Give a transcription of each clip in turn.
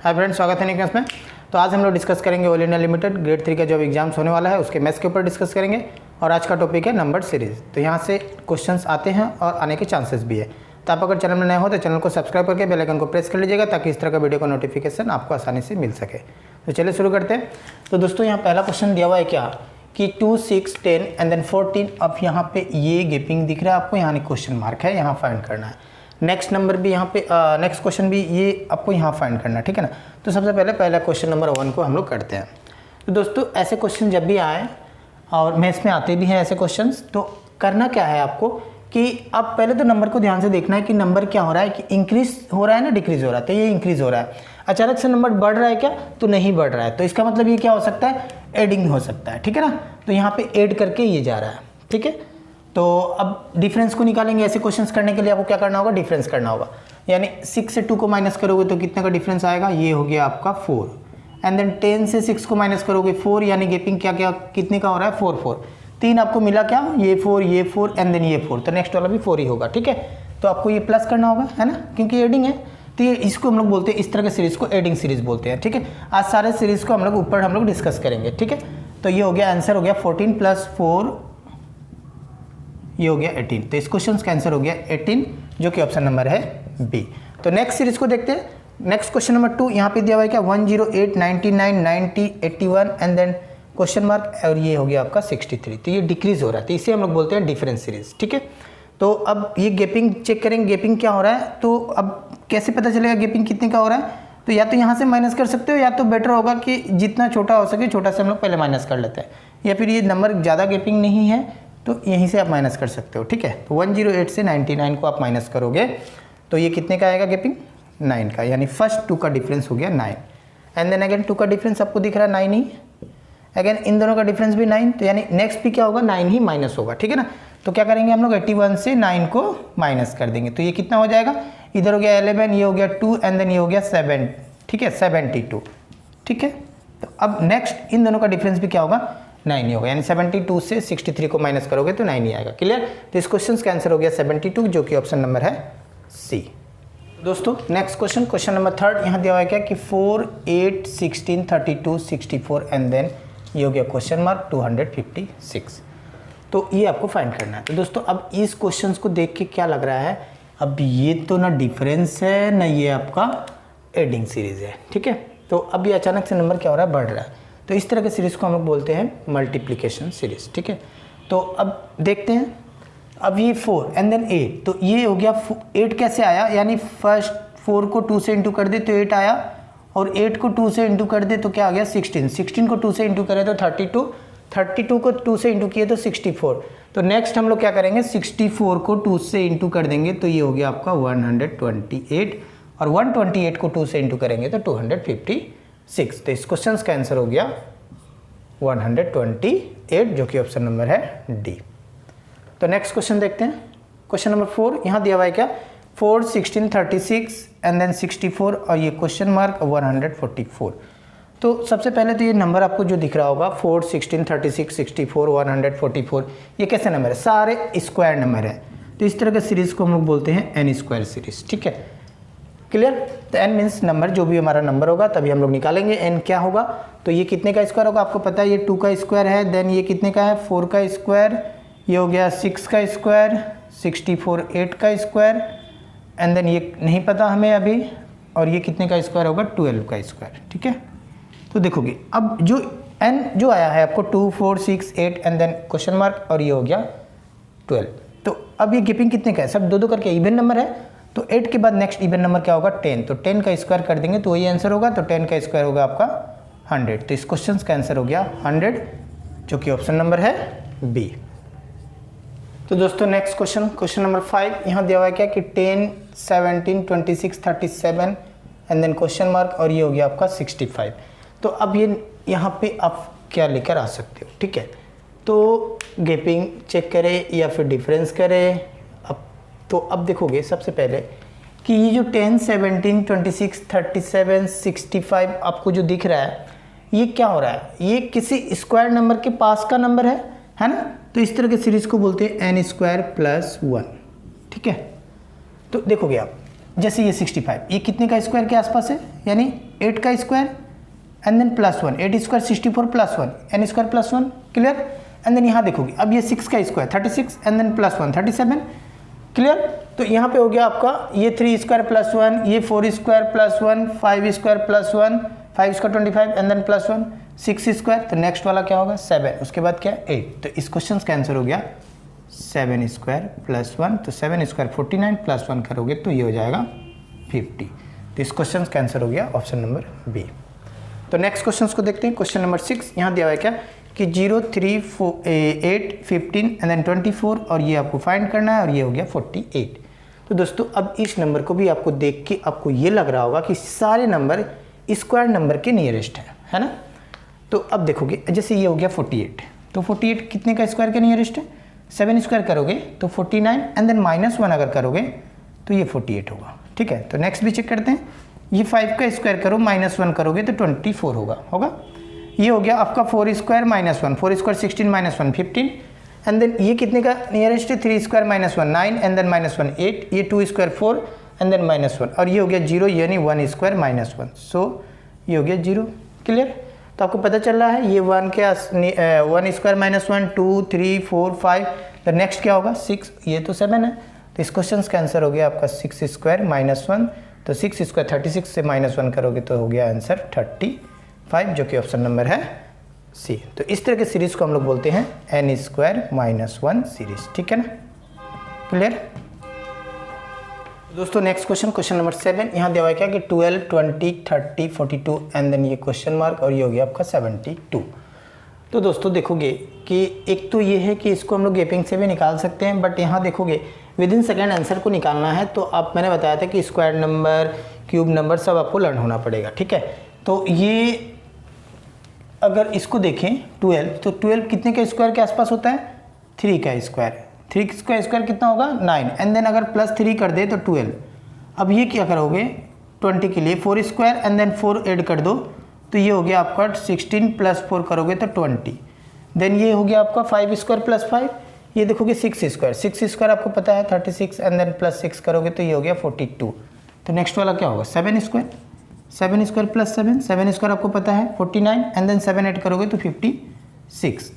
Hi friends, स्वागत है निकनेस में। तो आज हम लोग डिस्कस करेंगे ऑल इंडिया लिमिटेड ग्रेड 3 का जो एग्जाम्स होने वाला है उसके मैथ्स के ऊपर डिस्कस करेंगे। और आज का टॉपिक है नंबर सीरीज। तो यहाँ से क्वेश्चंस आते हैं और आने के चांसेस भी है। तो आप अगर चैनल में नए हो तो चैनल को सब्सक्राइब करके बेल आइकन को प्रेस कर लीजिएगा ताकि इस तरह का वीडियो का नोटिफिकेशन आपको आसानी से मिल सके। तो चलिए शुरू करते हैं। तो दोस्तों यहाँ पहला क्वेश्चन दिया हुआ है क्या कि 2, 6, 10 एंड देन 14। अब यहाँ पे ये गैपिंग दिख रहा है आपको, यहाँ क्वेश्चन मार्क है, यहाँ फाइंड करना है। नेक्स्ट नंबर भी यहाँ पे नेक्स्ट क्वेश्चन भी ये आपको यहाँ फाइंड करना है, ठीक है ना। तो सबसे पहले क्वेश्चन नंबर 1 को हम लोग करते हैं। तो दोस्तों ऐसे क्वेश्चन जब भी आए और मैथ्स में आते भी हैं ऐसे क्वेश्चंस, तो करना क्या है आपको कि आप पहले तो नंबर को ध्यान से देखना है कि नंबर क्या हो रहा है, कि इंक्रीज हो रहा है ना डिक्रीज हो रहा है। तो ये इंक्रीज हो रहा है, अचानक से नंबर बढ़ रहा है क्या, तो नहीं बढ़ रहा है। तो इसका मतलब ये क्या हो सकता है, एडिंग हो सकता है, ठीक है ना। तो यहाँ पे ऐड करके ये जा रहा है, ठीक है। तो अब डिफरेंस को निकालेंगे। ऐसे क्वेश्चंस करने के लिए आपको क्या करना होगा, डिफरेंस करना होगा। यानी 6 से 2 को माइनस करोगे तो कितने का डिफरेंस आएगा, ये हो गया आपका 4। एंड देन 10 से 6 को माइनस करोगे 4, यानी गैपिंग क्या क्या कितने का हो रहा है, 4 4। 3 आपको मिला क्या, ये 4 एंड देन ये 4, तो नेक्स्ट वाला भी 4 ही होगा, ठीक है। तो आपको ये प्लस करना होगा, है ना, क्योंकि एडिंग है। तो ये इसको हम लोग बोलते हैं, इस तरह के सीरीज को एडिंग सीरीज बोलते हैं, ठीक है। आज सारे सीरीज को हम लोग ऊपर हम लोग डिस्कस करेंगे, ठीक है। तो ये हो गया आंसर, हो गया 14 + 4, ये हो गया 18। तो इस क्वेश्चन का आंसर हो गया 18, जो कि ऑप्शन नंबर है बी। तो नेक्स्ट सीरीज को देखते हैं। नेक्स्ट क्वेश्चन नंबर 2 यहाँ पे दिया हुआ है क्या, 108, 99, 90, 81 एंड देन क्वेश्चन मार्क, और ये हो गया आपका 63। तो ये डिक्रीज हो रहा है, तो इसे हम लोग बोलते हैं डिफरेंस सीरीज, ठीक है। तो अब ये गैपिंग चेक करेंगे, गैपिंग क्या हो रहा है। तो अब कैसे पता चलेगा गैपिंग कितने का हो रहा है, तो या तो यहाँ से माइनस कर सकते हो, या तो बेटर होगा कि जितना छोटा हो सके छोटा से हम लोग पहले माइनस कर लेते हैं, या फिर ये नंबर ज़्यादा गैपिंग नहीं है तो यहीं से आप माइनस कर सकते हो, ठीक है। तो 108 से 99 को आप माइनस करोगे तो ये कितने का आएगा गैपिंग, 9 का, यानी फर्स्ट 2 का डिफरेंस हो गया 9। एंड देन अगेन 2 का डिफरेंस आपको दिख रहा है 9 ही, अगेन इन दोनों का डिफरेंस भी 9, तो यानी नेक्स्ट भी क्या होगा, 9 ही माइनस होगा, ठीक है ना। तो क्या करेंगे हम लोग 81 से 9 को माइनस कर देंगे, तो ये कितना हो जाएगा, इधर हो गया 11, ये हो गया 2 एंड देन ये हो गया 7, ठीक है, 72, ठीक है। तो अब नेक्स्ट इन दोनों का डिफरेंस भी क्या होगा, 9 ही होगा, यानी 72 से 63 को माइनस करोगे तो 9 ही आएगा। क्लियर। तो इस क्वेश्चन का आंसर हो गया 72, जो कि ऑप्शन नंबर है सी। दोस्तों नेक्स्ट क्वेश्चन नंबर 3 यहाँ दिया हुआ है क्या कि 4, 8, 16, 32, 64 एंड देन ये हो गया क्वेश्चन मार्क 256। तो ये आपको फाइंड करना है। तो दोस्तों अब इस क्वेश्चन को देख के क्या लग रहा है, अब ये तो ना डिफरेंस है ना ये आपका एडिंग सीरीज है, ठीक है। तो अब ये अचानक से नंबर क्या हो रहा है, बढ़ रहा है। तो इस तरह के सीरीज़ को हम लोग बोलते हैं मल्टीप्लिकेशन सीरीज़, ठीक है। तो अब देखते हैं, अब ये 4 एंड देन 8, तो ये हो गया 8 कैसे आया, यानी फर्स्ट 4 को 2 से इंटू कर दे तो 8 आया, और 8 को 2 से इंटू कर दे तो क्या आ गया 16, 16 को 2 से इंटू करें तो 32, 32 को 2 से इंटू किए तो 64। तो नेक्स्ट हम लोग क्या करेंगे, 64 को 2 से इंटू कर देंगे तो ये हो गया आपका 128, और 128 को 2 से इंटू करेंगे तो 256। तो इस क्वेश्चन का आंसर हो गया 128, जो कि ऑप्शन नंबर है डी। तो नेक्स्ट क्वेश्चन देखते हैं। क्वेश्चन नंबर 4 यहाँ दिया हुआ है क्या, 4, 16, 36 एंड देन 64 और ये क्वेश्चन मार्क 144। तो सबसे पहले तो ये नंबर आपको जो दिख रहा होगा 4, 16, 36, 64, 144, ये कैसे नंबर है, सारे स्क्वायर नंबर है। तो इस तरह के सीरीज़ को हम लोग बोलते हैं एन स्क्वायर सीरीज, ठीक है। क्लियर। तो एन मीन्स नंबर, जो भी हमारा नंबर होगा तभी हम लोग निकालेंगे एन क्या होगा। तो ये कितने का स्क्वायर होगा, आपको पता है ये 2 का स्क्वायर है, देन ये कितने का है 4 का स्क्वायर, ये हो गया 6 का स्क्वायर, 64 8 का स्क्वायर, एंड देन ये नहीं पता हमें अभी, और ये कितने का स्क्वायर होगा 12 का स्क्वायर, ठीक है। तो देखोगे अब जो एन जो आया है आपको 2, 4, 6, 8 एंड देन क्वेश्चन मार्क, और ये हो गया 12। तो अब ये गैपिंग कितने का है, सब 2 करके इवन नंबर है। तो 8 के बाद नेक्स्ट इवन नंबर क्या होगा 10, तो 10 का स्क्वायर कर देंगे तो वही आंसर होगा। तो 10 का स्क्वायर होगा आपका 100। तो इस क्वेश्चन का आंसर हो गया 100, जो कि ऑप्शन नंबर है बी। तो दोस्तों नेक्स्ट क्वेश्चन नंबर 5 यहाँ दिया हुआ है क्या कि 10, 17, 26, 37 एंड देन क्वेश्चन मार्क, और ये हो गया आपका 65। तो अब ये यहाँ पे आप क्या लेकर आ सकते हो, ठीक है। तो गैपिंग चेक करें या फिर डिफरेंस करें। तो अब देखोगे सबसे पहले कि ये जो 10, 17, 26, 37, 65 आपको जो दिख रहा है, ये क्या हो रहा है, ये किसी स्क्वायर नंबर के पास का नंबर है ना। तो इस तरह के सीरीज को बोलते हैं एन स्क्वायर प्लस 1, ठीक है। तो देखोगे आप जैसे ये 65, ये कितने का स्क्वायर के आसपास है, यानी 8 का square and then +1, 8 square 64 +1, n square +1, clear. And then यहाँ देखोगे अब ये 6 का स्क्वायर 36 एंड देन +1 37, क्लियर। तो यहाँ पे हो गया आपका ये 3 स्क्वायर +1, ये 4 square +1, 5 square +1, 5 square 25 and then +1, 6 square. तो नेक्स्ट वाला क्या होगा 7, उसके बाद क्या 8। तो इस क्वेश्चन का आंसर हो गया 7 स्क्वायर +1। तो 7 स्क्वायर 49 +1 करोगे तो ये हो जाएगा 50। तो इस क्वेश्चन का आंसर हो गया ऑप्शन नंबर बी। तो नेक्स्ट क्वेश्चन को देखते हैं। क्वेश्चन नंबर 6 यहाँ दिया हुआ है क्या कि 0 3 4 8 15 एंड देन 24 और ये आपको फाइंड करना है और ये हो गया 48। तो दोस्तों अब इस नंबर को भी आपको देख के आपको ये लग रहा होगा कि सारे नंबर स्क्वायर नंबर के नियरेस्ट है ना। तो अब देखोगे जैसे ये हो गया 48, तो 48 कितने का स्क्वायर के नियरेस्ट है, 7 स्क्वायर करोगे तो 49 एंड देन -1 अगर करोगे तो ये 48 होगा, ठीक है। तो नेक्स्ट भी चेक करते हैं, ये 5 का स्क्वायर करो -1 करोगे तो 24 होगा। ये हो गया आपका 4 स्क्वायर -1, 4 स्क्वायर 16 -1 15 एंड देन ये कितने का नियरेस्ट है, 3 स्क्वायर -1 9 एंड देन -1 8, ये 2 स्क्वायर 4 एंड देन -1 और ये हो गया 0 यानी 1 स्क्वायर -1, सो ये हो गया 0, क्लियर। तो आपको पता चल रहा है ये 1 क्या 1 स्क्वायर -1 2 3 4 5, तो नेक्स्ट क्या होगा 6, ये तो 7 है। तो इस क्वेश्चन का आंसर हो गया आपका 6 स्क्वायर -1, तो 6 स्क्वायर 36 से -1 करोगे तो हो गया आंसर 35, जो कि ऑप्शन नंबर है सी। तो इस तरह के सीरीज को हम लोग बोलते हैं n स्क्वायर -1 सीरीज, ठीक है ना, क्लियर। दोस्तों नेक्स्ट क्वेश्चन नंबर 7 यहाँ दिया हुआ है क्या कि 12 20 30 42 एंड देन ये क्वेश्चन मार्क और ये हो गया आपका 72। तो दोस्तों देखोगे कि एक तो ये है कि इसको हम लोग गैपिंग से भी निकाल सकते हैं, बट यहाँ देखोगे विद इन सेकेंड आंसर को निकालना है तो मैंने बताया था कि स्क्वायर नंबर क्यूब नंबर सब आपको लर्न होना पड़ेगा, ठीक है। तो ये अगर इसको देखें 12, तो 12 कितने के स्क्वायर के आसपास होता है, 3 का स्क्वायर, 3 का स्क्वायर कितना होगा 9 एंड देन अगर +3 कर दे तो 12। अब ये क्या करोगे 20 के लिए 4 स्क्वायर एंड देन 4 ऐड कर दो तो ये हो गया आपका 16 + 4 करोगे तो 20, देन ये हो गया आपका 5 स्क्वायर +5, ये देखोगे 6 स्क्वायर आपको पता है 36 एंड देन +6 करोगे तो ये हो गया 42। तो नेक्स्ट वाला क्या होगा 7 स्क्वायर +7, 7 स्क्वायर आपको पता है 49 एंड देन 7 ऐड करोगे तो 56।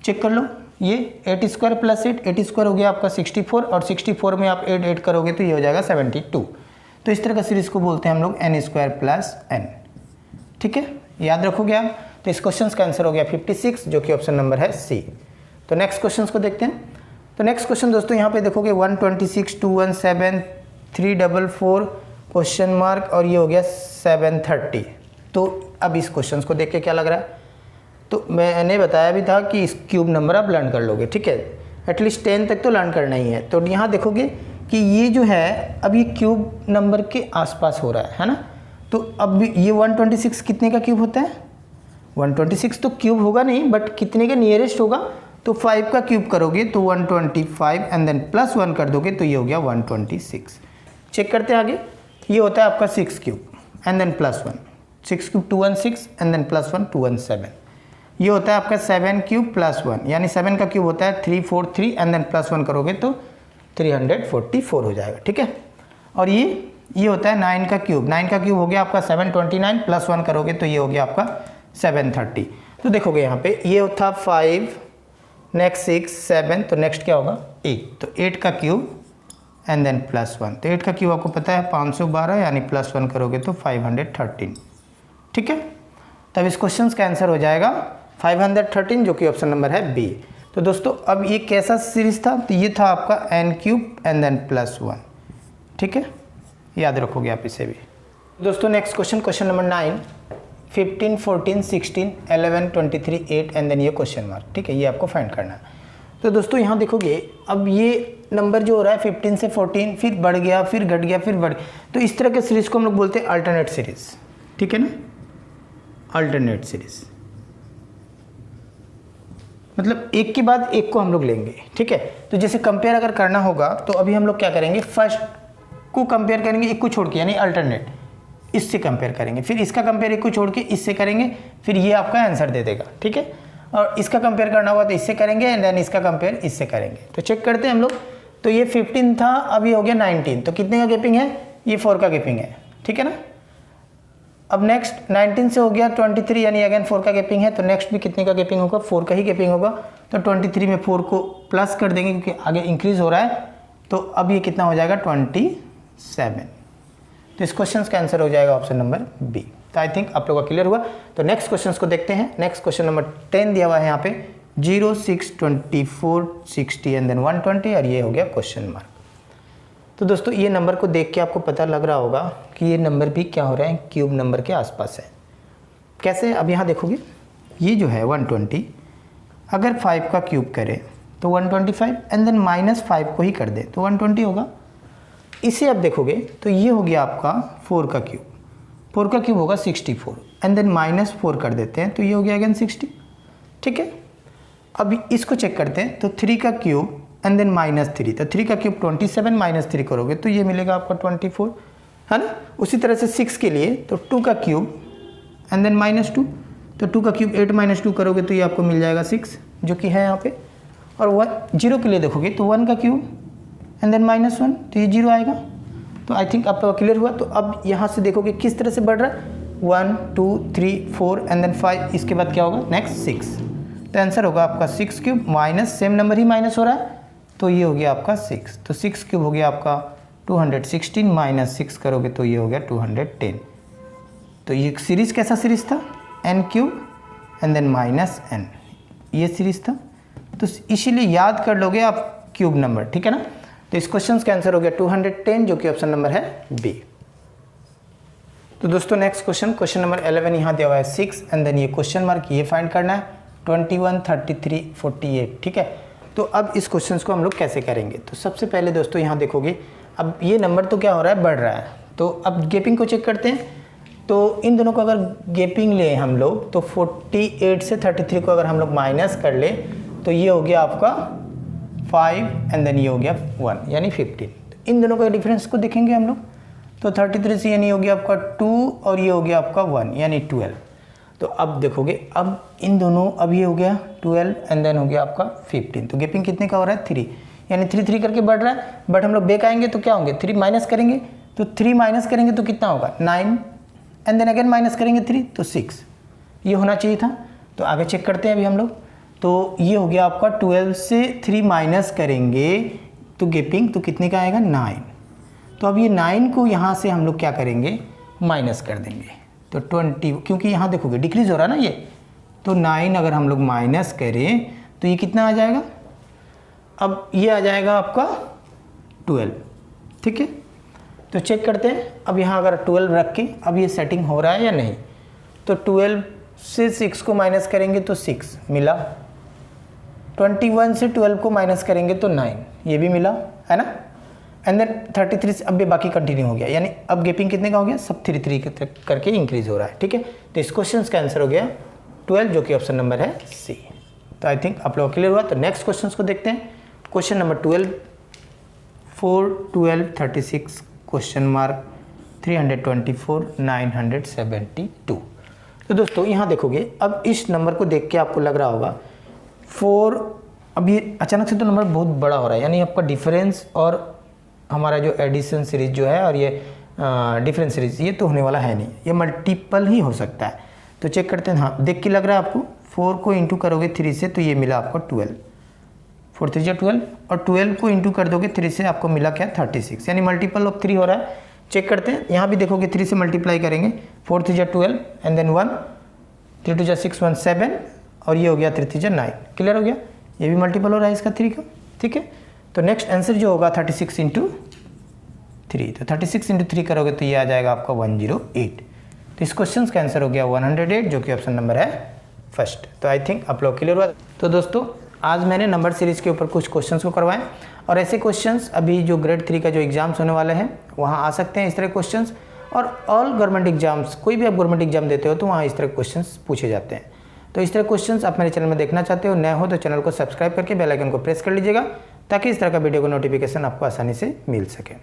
चेक कर लो ये 8 स्क्वायर +8, 8 स्क्वायर हो गया आपका 64 और 64 में आप 8 ऐड करोगे तो ये हो जाएगा 72। तो इस तरह का सीरीज को बोलते हैं हम लोग n स्क्वायर +n, ठीक है, याद रखोगे आप। तो इस क्वेश्चन का आंसर हो गया 56, जो कि ऑप्शन नंबर है सी। तो नेक्स्ट क्वेश्चन को देखते हैं। तो नेक्स्ट क्वेश्चन दोस्तों यहाँ पे देखोगे 126 217 344 क्वेश्चन मार्क और ये हो गया 730। तो अब इस क्वेश्चन को देख के क्या लग रहा है, तो मैंने बताया भी था कि इस क्यूब नंबर आप लर्न कर लोगे, ठीक है, एटलीस्ट 10 तक तो लर्न करना ही है। तो यहाँ देखोगे कि ये जो है अब ये क्यूब नंबर के आसपास हो रहा है ना। तो अब ये 126 कितने का क्यूब होता है, 126 तो क्यूब होगा नहीं बट कितने के नियरेस्ट होगा, तो 5 का क्यूब करोगे तो 125 एंड देन +1 कर दोगे तो ये हो गया 126। चेक करते हैं आगे, ये होता है आपका 6 cube and then +1, 6 cube 216 and then +1 217। ये होता है आपका 7 क्यूब +1 यानी 7 का क्यूब होता है 343 एंड देन +1 करोगे तो 344 हो जाएगा, ठीक है। और ये होता है 9 का क्यूब, 9 का क्यूब हो गया आपका 729 +1 करोगे तो ये हो गया आपका 730। तो देखोगे यहाँ पे ये था 5, नेक्स्ट 6 7, तो नेक्स्ट क्या होगा 8, तो 8 का क्यूब एंड देन +1, तो 8 का क्यूब आपको पता है 512 यानी +1 करोगे तो 513, ठीक है। तब इस क्वेश्चन का आंसर हो जाएगा 513, जो कि ऑप्शन नंबर है बी। तो दोस्तों अब ये कैसा सीरीज था, तो ये था आपका n क्यूब एंड देन +1, ठीक है, याद रखोगे आप इसे भी। दोस्तों next question number 9, 15 14 16 11 23 8 and then ये क्वेश्चन मार्क, ठीक है, ये आपको फाइंड करना है। तो दोस्तों यहाँ देखोगे अब ये नंबर जो हो रहा है 15 से 14 फिर बढ़ गया फिर घट गया फिर बढ़ गया, तो इस तरह के सीरीज को हम लोग बोलते हैं अल्टरनेट सीरीज, ठीक है ना, अल्टरनेट सीरीज मतलब एक के बाद एक को हम लोग लेंगे, ठीक है। तो जैसे कंपेयर अगर करना होगा तो अभी हम लोग क्या करेंगे, फर्स्ट को कंपेयर करेंगे एक को छोड़ के यानी अल्टरनेट, इससे कंपेयर करेंगे, फिर इसका कंपेयर एक को छोड़ के इससे करेंगे, फिर ये आपका आंसर दे देगा, ठीक है। और इसका कंपेयर करना होगा तो इससे करेंगे एंड देन इसका कंपेयर इससे करेंगे। तो चेक करते हैं हम लोग, तो ये 15 था, अब ये हो गया 19, तो कितने का गैपिंग है, ये 4 का गैपिंग है, ठीक है ना। अब नेक्स्ट 19 से हो गया 23, यानी अगेन 4 का गैपिंग है, तो नेक्स्ट भी कितने का गैपिंग होगा, 4 का ही गैपिंग होगा। तो 23 में 4 को प्लस कर देंगे क्योंकि आगे इंक्रीज हो रहा है, तो अब ये कितना हो जाएगा 27। तो इस क्वेश्चन का आंसर हो जाएगा ऑप्शन नंबर बी। तो आई थिंक आप लोगों का क्लियर हुआ। तो नेक्स्ट क्वेश्चन को देखते हैं। नेक्स्ट क्वेश्चन नंबर 10 दिया हुआ है यहाँ पे 0, 6, 24, 60 एंड देन 120, और ये हो गया क्वेश्चन मार्क। तो दोस्तों ये नंबर को देख के आपको पता लग रहा होगा कि ये नंबर भी क्या हो रहा है, क्यूब नंबर के आसपास है। कैसे, अब यहाँ देखोगे ये जो है 120, अगर 5 का क्यूब करें तो 125 एंड देन -5 को ही कर दे तो 120 होगा। इसे अब देखोगे तो ये हो गया आपका 4 का क्यूब, 4 का क्यूब होगा 64 एंड देन -4 कर देते हैं तो ये हो गया अगेन 60। ठीक है, अब इसको चेक करते हैं तो 3 का क्यूब एंड देन -3, तो 3 का क्यूब 27 -3 करोगे तो ये मिलेगा आपका 24, है ना। उसी तरह से 6 के लिए तो 2 का क्यूब एंड देन -2, तो 2 का क्यूब 8 -2 करोगे तो ये आपको मिल जाएगा 6, जो कि है यहाँ पे। और 0 के लिए देखोगे तो 1 का क्यूब एंड देन -1, तो ये 0 आएगा। तो आई थिंक आपका क्लियर हुआ। तो अब यहाँ से देखोगे किस तरह से बढ़ रहा है, 1 2 3 4 एंड देन 5, इसके बाद क्या होगा नेक्स्ट 6, तो आंसर होगा आपका 6 क्यूब माइनस, सेम नंबर ही माइनस हो रहा है, तो ये हो गया आपका 6। तो 6 क्यूब हो गया आपका 216 माइनस 6 करोगे तो ये हो गया 210। तो ये सीरीज कैसा सीरीज था, n cube and then -n, ये सीरीज था। तो इसीलिए याद कर लोगे आप क्यूब नंबर, ठीक है ना। तो इस क्वेश्चन का आंसर हो गया 210, जो कि ऑप्शन नंबर है बी। तो दोस्तों नेक्स्ट क्वेश्चन नंबर 11 यहाँ दिया हुआ है 6 एंड देन ये क्वेश्चन मार्क, ये फाइंड करना है 21, 33, 48। ठीक है, तो अब इस क्वेश्चन को हम लोग कैसे करेंगे। तो सबसे पहले दोस्तों यहाँ देखोगे अब ये नंबर तो क्या हो रहा है, बढ़ रहा है। तो अब गेपिंग को चेक करते हैं। तो इन दोनों को अगर गेपिंग ले हम लोग तो 48 से 33 को अगर हम लोग माइनस कर ले तो ये हो गया आपका 5 एंड देन ये हो गया 1 यानी 15। तो इन दोनों का डिफरेंस को देखेंगे हम लोग तो 33 से यानी हो गया आपका 2 और ये हो गया आपका 1 यानी 12। तो अब देखोगे अब इन दोनों, अब ये हो गया 12 एंड देन हो गया आपका 15। तो गेपिंग कितने का हो रहा है 3, यानी 3 3 करके बढ़ रहा है। बट हम लोग बैक आएंगे तो क्या होंगे, 3 माइनस करेंगे तो 3 माइनस करेंगे तो कितना होगा 9 एंड देन अगेन माइनस करेंगे 3 तो 6, ये होना चाहिए था। तो आगे चेक करते हैं अभी हम लोग। तो ये हो गया आपका 12 से 3 माइनस करेंगे तो गेपिंग तो कितने का आएगा 9। तो अब ये 9 को यहाँ से हम लोग क्या करेंगे, माइनस कर देंगे तो 20, क्योंकि यहाँ देखोगे डिक्रीज हो रहा है ना ये, तो 9 अगर हम लोग माइनस करें तो ये कितना आ जाएगा, अब ये आ जाएगा आपका 12। ठीक है, तो चेक करते हैं अब यहाँ अगर 12 रख के अब ये सेटिंग हो रहा है या नहीं। तो 12 से 6 को माइनस करेंगे तो 6 मिला, 21 से 12 को माइनस करेंगे तो 9, ये भी मिला, है ना। एंड देन 33 से अब ये बाकी कंटिन्यू हो गया, यानी अब गेपिंग कितने का हो गया, सब 3 3 करके इंक्रीज हो रहा है। ठीक है, तो इस क्वेश्चन का आंसर हो गया 12, जो कि ऑप्शन नंबर है सी। तो आई थिंक आप लोग क्लियर हुआ। तो नेक्स्ट क्वेश्चन को देखते हैं। Question number 12, 4 12 36 question mark 324 972। तो दोस्तों यहाँ देखोगे अब इस नंबर को देख के आपको लग रहा होगा 4, अब ये अचानक से तो नंबर बहुत बड़ा हो रहा है, यानी आपका डिफरेंस और हमारा जो एडिशन सीरीज जो है और ये डिफरेंस सीरीज ये तो होने वाला है नहीं, ये मल्टीपल ही हो सकता है। तो चेक करते हैं। हाँ देख के लग रहा है आपको, 4 को इंटू करोगे 3 से तो ये मिला आपको 12, 4 3 12, और 12 को इंटू कर दोगे 3 से आपको मिला क्या 36, यानी मल्टीपल ऑफ 3 हो रहा है। चेक करते हैं, यहाँ भी देखोगे 3 से मल्टीप्लाई करेंगे, 4 3 12 एंड देन 1, 3 2 6 1 7 और ये हो गया 3 3 9। क्लियर हो गया, ये भी मल्टीपल हो रहा है इसका 3 का। ठीक है, तो नेक्स्ट आंसर जो होगा 36 इंटू 3, तो 36 इंटू 3 करोगे तो ये आ जाएगा आपका 108। तो इस क्वेश्चन का आंसर हो गया 108, जो कि ऑप्शन नंबर है फर्स्ट। तो आई थिंक आप लोग क्लियर हुआ। तो दोस्तों आज मैंने नंबर सीरीज़ के ऊपर कुछ क्वेश्चंस को करवाएं, और ऐसे क्वेश्चंस अभी जो ग्रेड 3 का जो एग्जाम्स होने वाले हैं वहाँ आ सकते हैं इस तरह क्वेश्चंस, और ऑल गवर्नमेंट एग्जाम्स, कोई भी आप गवर्नमेंट एग्जाम देते हो तो वहाँ इस तरह क्वेश्चंस पूछे जाते हैं। तो इस तरह क्वेश्चंस आप मेरे चैनल में देखना चाहते हो, नए हो तो चैनल को सब्सक्राइब करके बेल आइकन को प्रेस कर लीजिएगा, ताकि इस तरह का वीडियो का नोटिफिकेशन आपको आसानी से मिल सके।